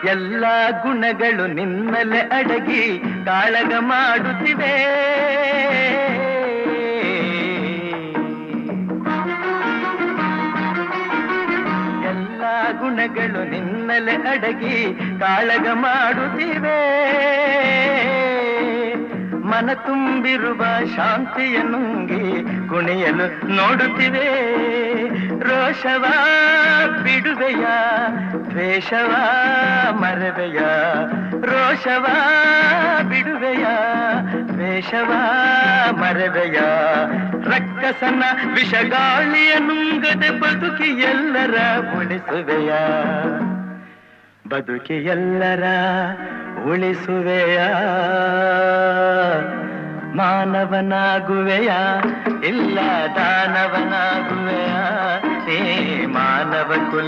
ಎಲ್ಲ ಗುಣಗಳು ನಿನ್ನಲೆ ಅಡಗಿ ಕಾಳಗ ಮಾಡುತ್ತಿವೆ. ಎಲ್ಲ ಗುಣಗಳು ನಿನ್ನಲೆ ಅಡಗಿ ಕಾಳಗ ಮಾಡುತ್ತಿವೆ. ಮನ ತುಂಬಿರುವ ಶಾಂತಿಯ ನುಂಗಿ ಕುಣಿಯಲು ನೋಡುತ್ತಿವೆ. ರೋಷವ ಬಿಡುವೆಯ, ದ್ವೇಷವ ಮರವೆಯ. ರೋಷವ ಬಿಡುವೆಯ, ದ್ವೇಷವ ಮರವೆಯ. ರಕ್ಕಸನ ವಿಷಗಾಳಿಯ ನುಂಗದೆ ಬದುಕಿ ಎಲ್ಲರ ಉಳಿಸುವೆಯ. ಬದುಕಿ ಎಲ್ಲರ ಉಳಿಸುವೆಯ. ಮಾನವನಾಗುವೆಯ, ಇಲ್ಲ ದಾನವನಾಗುವೆಯ. ಏ ಮಾನವ ಕುಲ